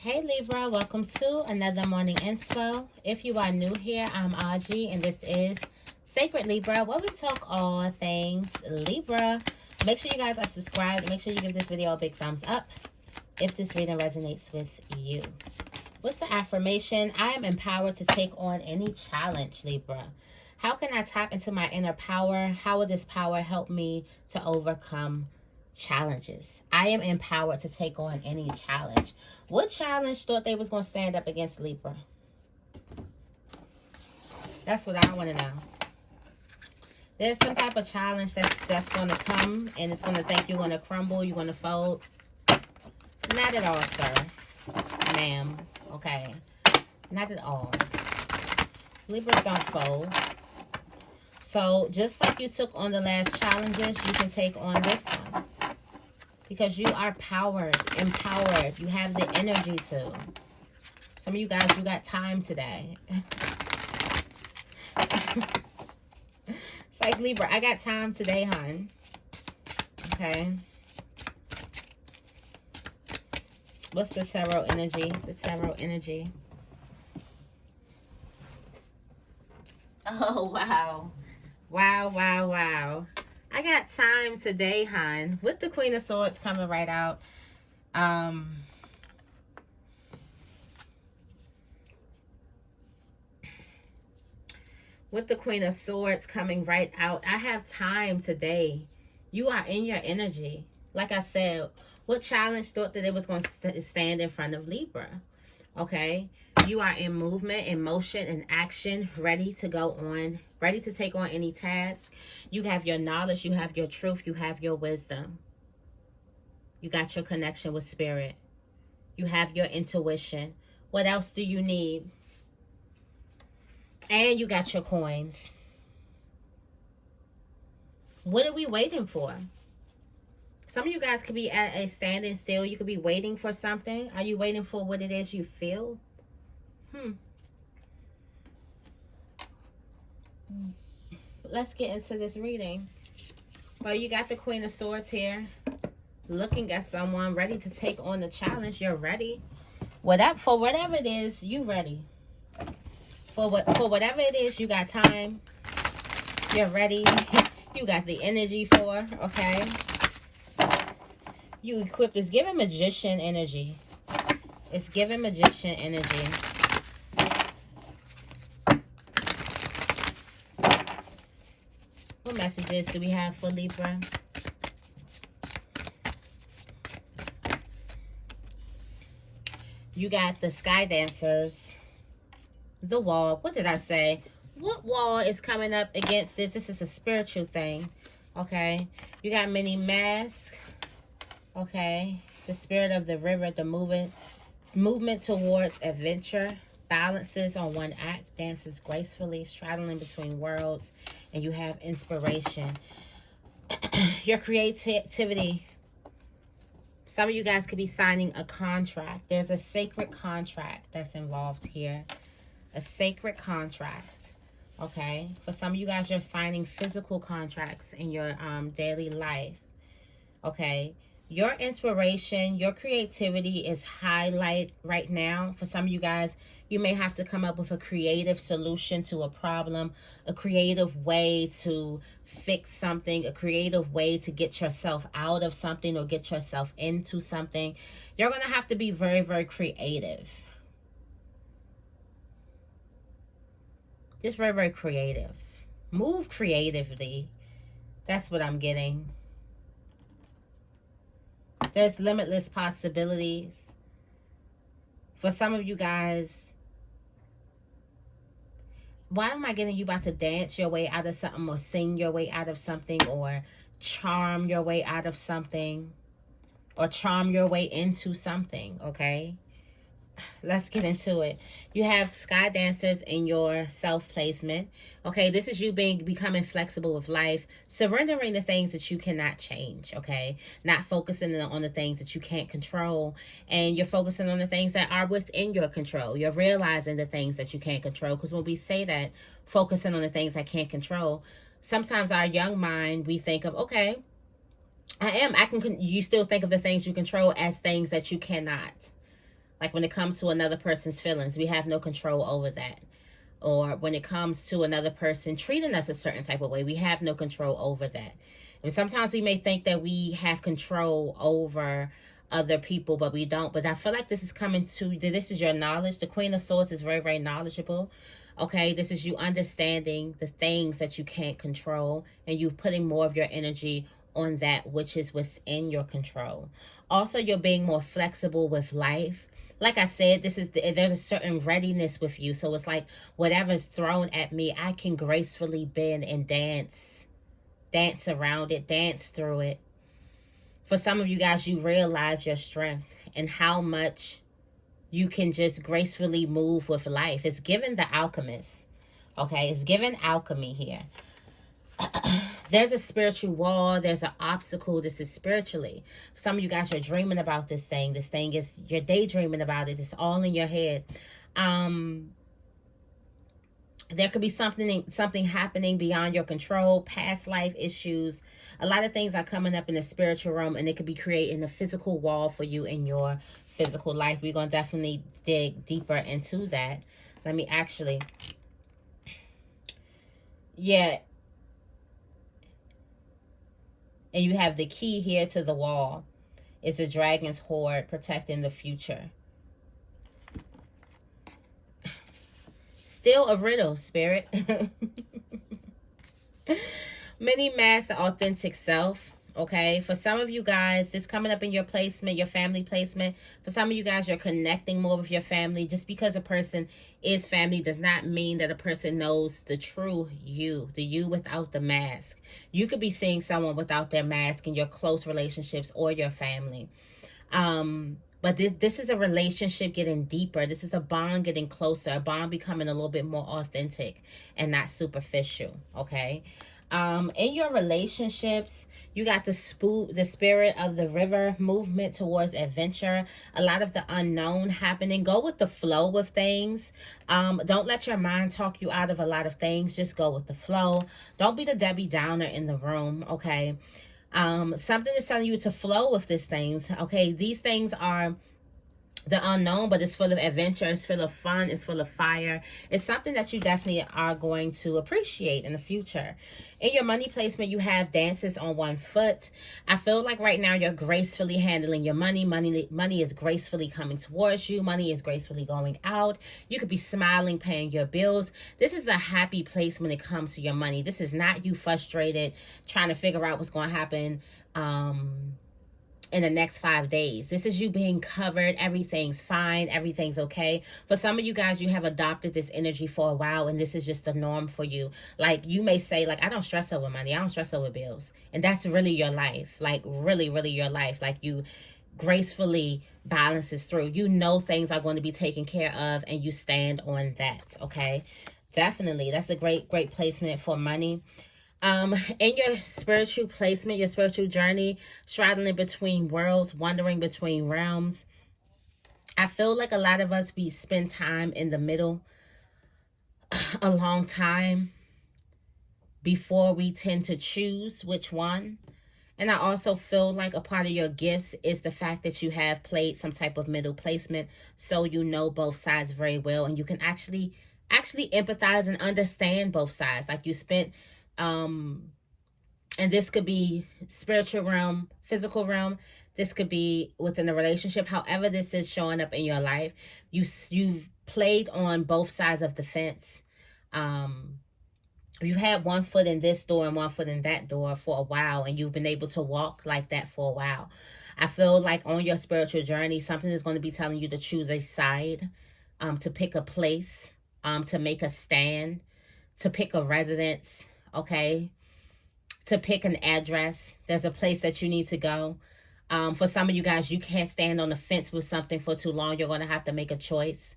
Hey Libra, welcome to another morning inspo. If you are new here, I'm Auji and this is Sacred Libra, where we talk all things Libra. Make sure you guys are subscribed. Make sure you give this video a big thumbs up if this reading resonates with you. What's the affirmation? I am empowered to take on any challenge, Libra. How can I tap into my inner power? How will this power help me to overcome challenges? I am empowered to take on any challenge. What challenge thought they was going to stand up against Libra? That's what I want to know. There's some type of challenge that's going to come, and it's going to think you're going to crumble, you're going to fold. Not at all, sir. Ma'am. Okay. Not at all. Libras don't fold. So, just like you took on the last challenges, you can take on this one. Because you are empowered. You have the energy to. Some of you guys, you got time today. It's like, Libra, I got time today, hon. Okay. What's the tarot energy? The tarot energy. Oh, wow. Wow, wow, wow. I got time today, hon. With the Queen of Swords coming right out. With the Queen of Swords coming right out, I have time today. You are in your energy. Like I said, what challenge thought that it was going to stand in front of Libra? Okay? You are in movement, in motion, in action, ready to go on, ready to take on any task. You have your knowledge, you have your truth, you have your wisdom. You got your connection with spirit. You have your intuition. What else do you need? And you got your coins. What are we waiting for? Some of you guys could be at a standing still. You could be waiting for something. Are you waiting for what it is you feel? Let's get into this reading. Well, you got the Queen of Swords here. Looking at someone ready to take on the challenge. You're ready. For whatever it is, you ready. For whatever it is, you got time. You're ready. You got the energy for, okay? You equipped. It's giving magician energy. It's giving magician energy. What messages do we have for Libra? You got the Sky Dancers. The wall. What did I say? What wall is coming up against this? This is a spiritual thing. Okay. You got many masks. Okay. The spirit of the river. The movement towards adventure. Balances on one act. Dances gracefully. Straddling between worlds. And you have inspiration. Your creativity. Some of you guys could be signing a contract. There's a sacred contract that's involved here. A sacred contract. Okay. For some of you guys, you're signing physical contracts in your daily life. Okay. Your inspiration, your creativity is highlight right now. For some of you guys, you may have to come up with a creative solution to a problem, a creative way to fix something, a creative way to get yourself out of something or get yourself into something. You're going to have to be very, very creative. Just very, very creative. Move creatively. That's what I'm getting. There's limitless possibilities. For some of you guys, why am I getting you about to dance your way out of something or sing your way out of something or charm your way out of something or charm your way into something, okay? Let's get into it. You have Sky Dancers in your self-placement. Okay, this is you becoming flexible with life, surrendering the things that you cannot change, okay? Not focusing on the things that you can't control, and you're focusing on the things that are within your control. You're realizing the things that you can't control, because when we say that, focusing on the things I can't control, sometimes our young mind, we think of, okay, you still think of the things you control as things that you cannot. Like when it comes to another person's feelings, we have no control over that. Or when it comes to another person treating us a certain type of way, we have no control over that. And sometimes we may think that we have control over other people, but we don't. But I feel like this is coming to, this is your knowledge. The Queen of Swords is very, very knowledgeable. Okay, this is you understanding the things that you can't control, and you putting more of your energy on that which is within your control. Also, you're being more flexible with life. Like I said, there's a certain readiness with you. So it's like whatever's thrown at me, I can gracefully bend and dance around it, dance through it. For some of you guys, you realize your strength and how much you can just gracefully move with life. It's given the alchemist. Okay, it's given alchemy here. There's a spiritual wall. There's an obstacle. This is spiritually. Some of you guys are dreaming about this thing. This thing is, you're daydreaming about it. It's all in your head. There could be something happening beyond your control, past life issues. A lot of things are coming up in the spiritual realm, and it could be creating a physical wall for you in your physical life. We're going to definitely dig deeper into that. Let me actually, yeah. And you have the key here to the wall. It's a dragon's hoard protecting the future. Still a riddle, Spirit. Many mask the authentic self. Okay, for some of you guys, this coming up in your placement, your family placement. For some of you guys, you're connecting more with your family. Just because a person is family does not mean that a person knows the true you, the you without the mask. You could be seeing someone without their mask in your close relationships or your family. But this is a relationship getting deeper. This is a bond getting closer, a bond becoming a little bit more authentic and not superficial, okay? In your relationships, you got the spirit of the river, movement towards adventure, a lot of the unknown happening. Go with the flow with things. Don't let your mind talk you out of a lot of things. Just go with the flow. Don't be the Debbie Downer in the room, okay? Something is telling you to flow with these things, okay? These things are the unknown, but it's full of adventure, it's full of fun, it's full of fire. It's something that you definitely are going to appreciate in the future. In your money placement, you have dances on one foot. I feel like right now you're gracefully handling your money. Money is gracefully coming towards you. Money is gracefully going out. You could be smiling, paying your bills. This is a happy place when it comes to your money. This is not you frustrated, trying to figure out what's going to happen in the next 5 days. This is you being covered. Everything's fine. Everything's okay. For some of you guys, you have adopted this energy for a while, and this is just the norm for you. Like, you may say, like, I don't stress over money. I don't stress over bills. And that's really your life. Like, really, really your life. Like, you gracefully balances through. You know things are going to be taken care of, and you stand on that, okay? Definitely. That's a great placement for money. In your spiritual placement, your spiritual journey, straddling between worlds, wandering between realms, I feel like a lot of us, we spend time in the middle a long time before we tend to choose which one. And I also feel like a part of your gifts is the fact that you have played some type of middle placement, so you know both sides very well, and you can actually empathize and understand both sides. Like, you spent and this could be spiritual realm, physical realm. This could be within a relationship. However this is showing up in your life, you've played on both sides of the fence. You've had one foot in this door and one foot in that door for a while, and you've been able to walk like that for a while. I feel like on your spiritual journey, something is going to be telling you to choose a side, to pick a place, to make a stand, to pick a residence, okay, to pick an address. There's a place that you need to go. For some of you guys, you can't stand on the fence with something for too long. You're going to have to make a choice.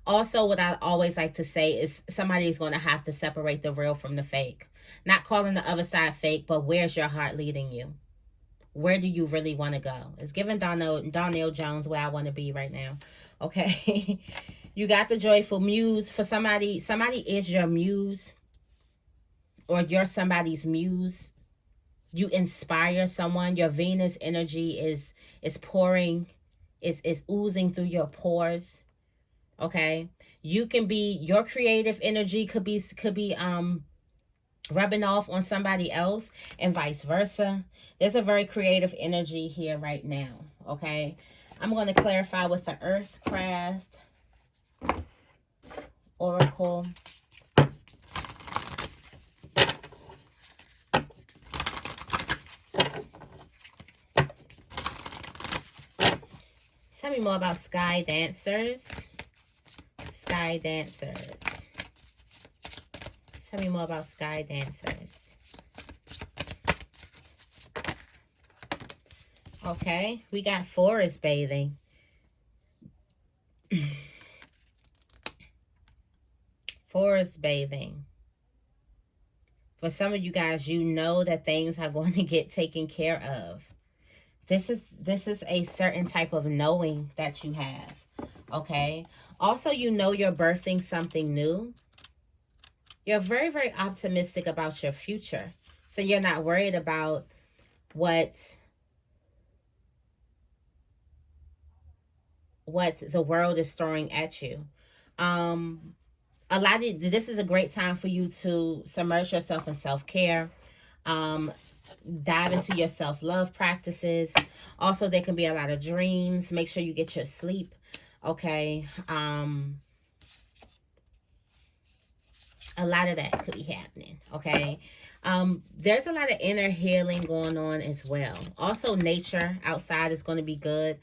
Also, what I always like to say is somebody is going to have to separate the real from the fake. Not calling the other side fake, but where's your heart leading you? Where do you really want to go? It's giving Donnell Jones where I want to be right now. Okay. You got the joyful muse. For somebody is your muse, or you're somebody's muse. You inspire someone. Your Venus energy is pouring is oozing through your pores. Okay, you can be, your creative energy could be rubbing off on somebody else, and vice versa. There's a very creative energy here right now. Okay, I'm going to clarify with the Earthcraft Oracle. Tell me more about Sky Dancers. Sky Dancers. Tell me more about Sky Dancers. Okay, we got forest bathing. Forest bathing. For some of you guys, you know that things are going to get taken care of. This is a certain type of knowing that you have. Okay. Also, you know you're birthing something new. You're very, very optimistic about your future. So you're not worried about what the world is throwing at you. This is a great time for you to submerge yourself in self-care. Dive into your self-love practices. Also, there can be a lot of dreams. Make sure you get your sleep. Okay. A lot of that could be happening. Okay. There's a lot of inner healing going on as well. Also, nature outside is going to be good.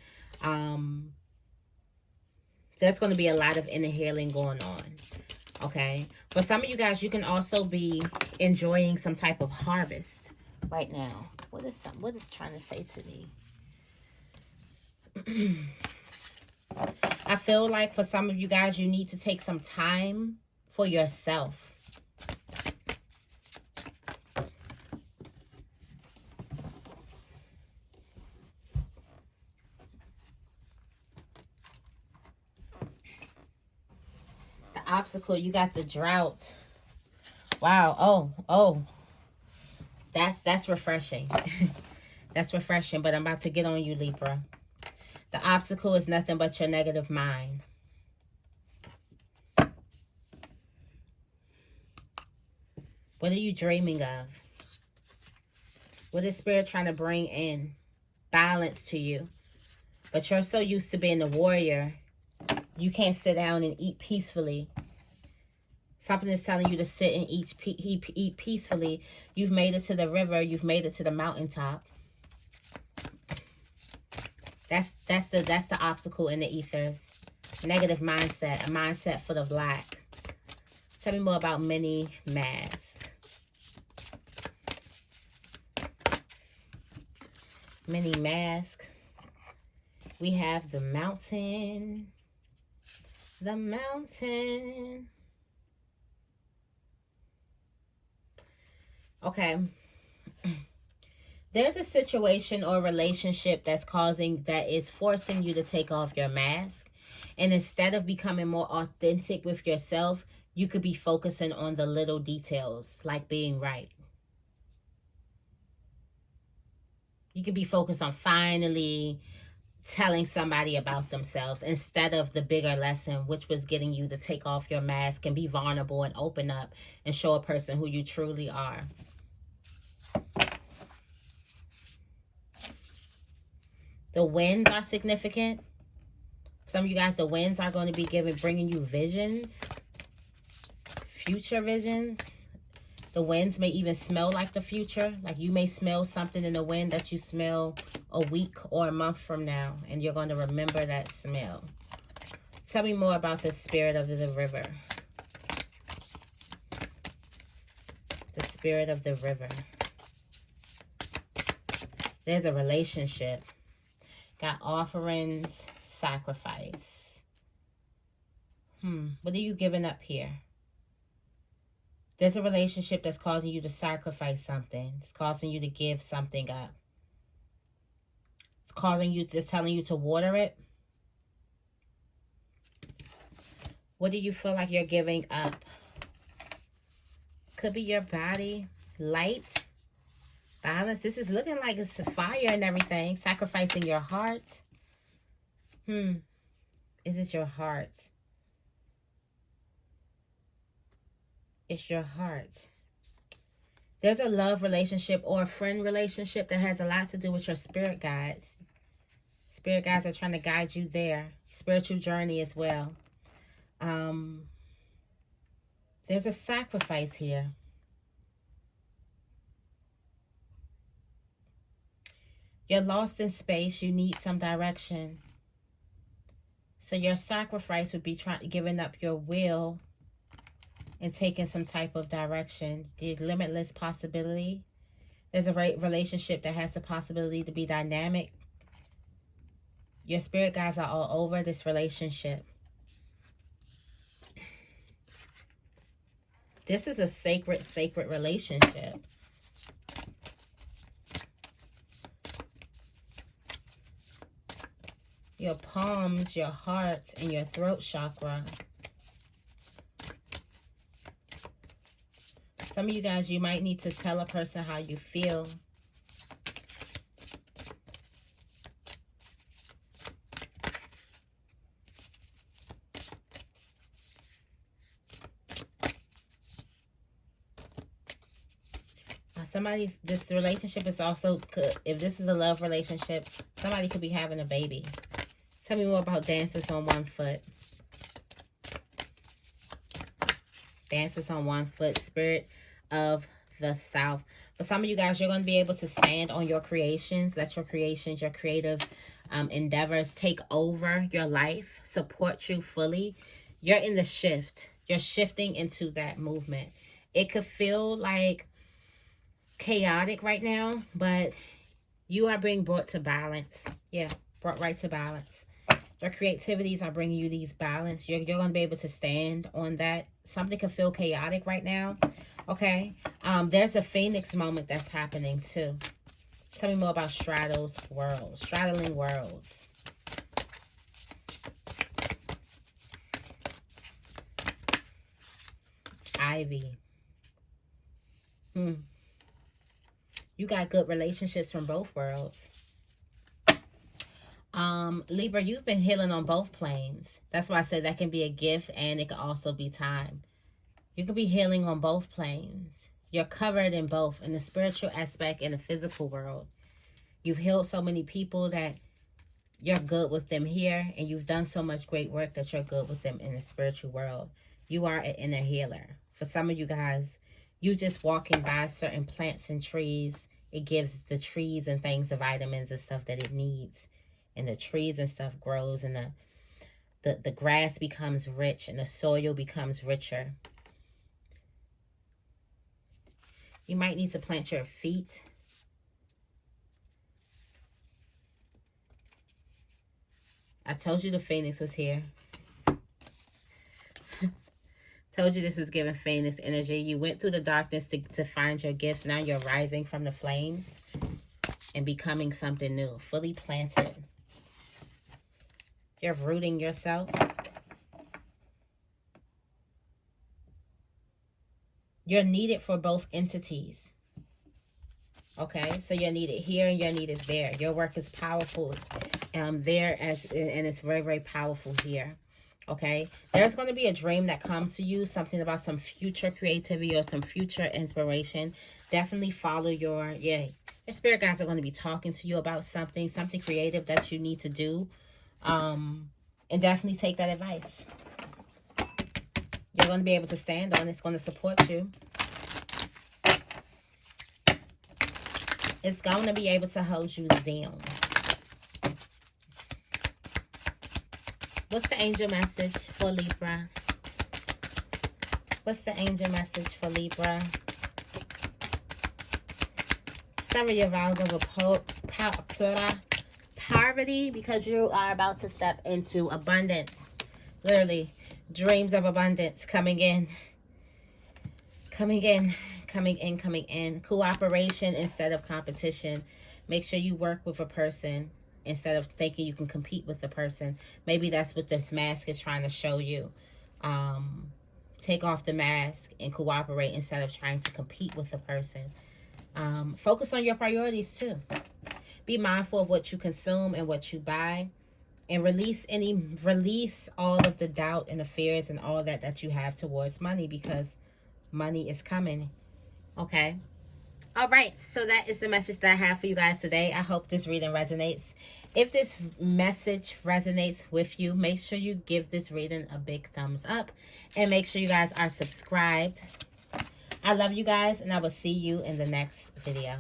There's going to be a lot of inner healing going on. Okay. For some of you guys, you can also be enjoying some type of harvest right now. What is trying to say to me? I feel like for some of you guys, you need to take some time for yourself. The obstacle, you got the drought. Wow. Oh. That's refreshing. That's refreshing, but I'm about to get on you, Libra. The obstacle is nothing but your negative mind. What are you dreaming of? What is Spirit trying to bring in? Balance to you. But you're so used to being a warrior, you can't sit down and eat peacefully. Something is telling you to sit and eat peacefully. You've made it to the river. You've made it to the mountaintop. That's the obstacle in the ethers. Negative mindset. A mindset full of lack. Tell me more about Mini Mask. Mini Mask. We have the mountain. The mountain. Okay. There's a situation or relationship that is forcing you to take off your mask. And instead of becoming more authentic with yourself, you could be focusing on the little details, like being right. You could be focused on finally telling somebody about themselves instead of the bigger lesson, which was getting you to take off your mask and be vulnerable and open up and show a person who you truly are. The winds are significant. Some of you guys, the winds are going to be bringing you visions, future visions. The winds may even smell like the future. Like you may smell something in the wind that you smell a week or a month from now, and you're going to remember that smell. Tell me more about the spirit of the river. The spirit of the river. There's a relationship. Got offerings, sacrifice. What are you giving up here? There's a relationship that's causing you to sacrifice something. It's causing you to give something up. It's telling you to water it. What do you feel like you're giving up? Could be your body, light, balance. This is looking like it's a fire and everything. Sacrificing your heart. Is it your heart? It's your heart. There's a love relationship or a friend relationship that has a lot to do with your spirit guides. Spirit guides are trying to guide you there. Spiritual journey as well. There's a sacrifice here. You're lost in space. You need some direction. So your sacrifice would be giving up your will and taking some type of direction. The limitless possibility. There's a relationship that has the possibility to be dynamic. Your spirit guides are all over this relationship. This is a sacred, sacred relationship. Your palms, your heart, and your throat chakra. Some of you guys, you might need to tell a person how you feel. This relationship is also, if this is a love relationship, somebody could be having a baby. Tell me more about dancers on one foot. Dancers on one foot, spirit of the South. For some of you guys, you're going to be able to stand on your creations. Let your creations, your creative endeavors take over your life, support you fully. You're in the shift. You're shifting into that movement. It could feel like chaotic right now, but you are being brought to balance. Yeah, brought right to balance. Your creativities are bringing you these balance. You're going to be able to stand on that. Something can feel chaotic right now. Okay. There's a phoenix moment that's happening too. Tell me more about straddling worlds. Ivy. You got good relationships from both worlds. Libra, you've been healing on both planes. That's why I said that can be a gift and it can also be time. You can be healing on both planes. You're covered in both, in the spiritual aspect and the physical world. You've healed so many people that you're good with them here, and you've done so much great work that you're good with them in the spiritual world. You are an inner healer. For some of you guys, you just walking by certain plants and trees, it gives the trees and things the vitamins and stuff that it needs. And the trees and stuff grows, and the grass becomes rich, and the soil becomes richer. You might need to plant your feet. I told you the phoenix was here. Told you this was giving phoenix energy. You went through the darkness to find your gifts. Now you're rising from the flames and becoming something new, fully planted. You're rooting yourself. You're needed for both entities. Okay, so you're needed here and you're needed there. Your work is powerful there, and it's very, very powerful here. Okay, there's going to be a dream that comes to you, something about some future creativity or some future inspiration. Definitely follow your spirit guides are going to be talking to you about something creative that you need to do. And definitely take that advice. You're going to be able to stand on it. It's going to support you. It's going to be able to hold you down. What's the angel message for Libra? What's the angel message for Libra? Sever your vows of poverty, because you are about to step into abundance. Literally, dreams of abundance coming in. Coming in. Cooperation instead of competition. Make sure you work with a person instead of thinking you can compete with the person. Maybe that's what this mask is trying to show you. Take off the mask and cooperate instead of trying to compete with the person. Focus on your priorities too. Be mindful of what you consume and what you buy. And release all of the doubt and the fears and all that you have towards money, because money is coming. Okay. All right. So that is the message that I have for you guys today. I hope this reading resonates. If this message resonates with you, make sure you give this reading a big thumbs up. And make sure you guys are subscribed. I love you guys, and I will see you in the next video.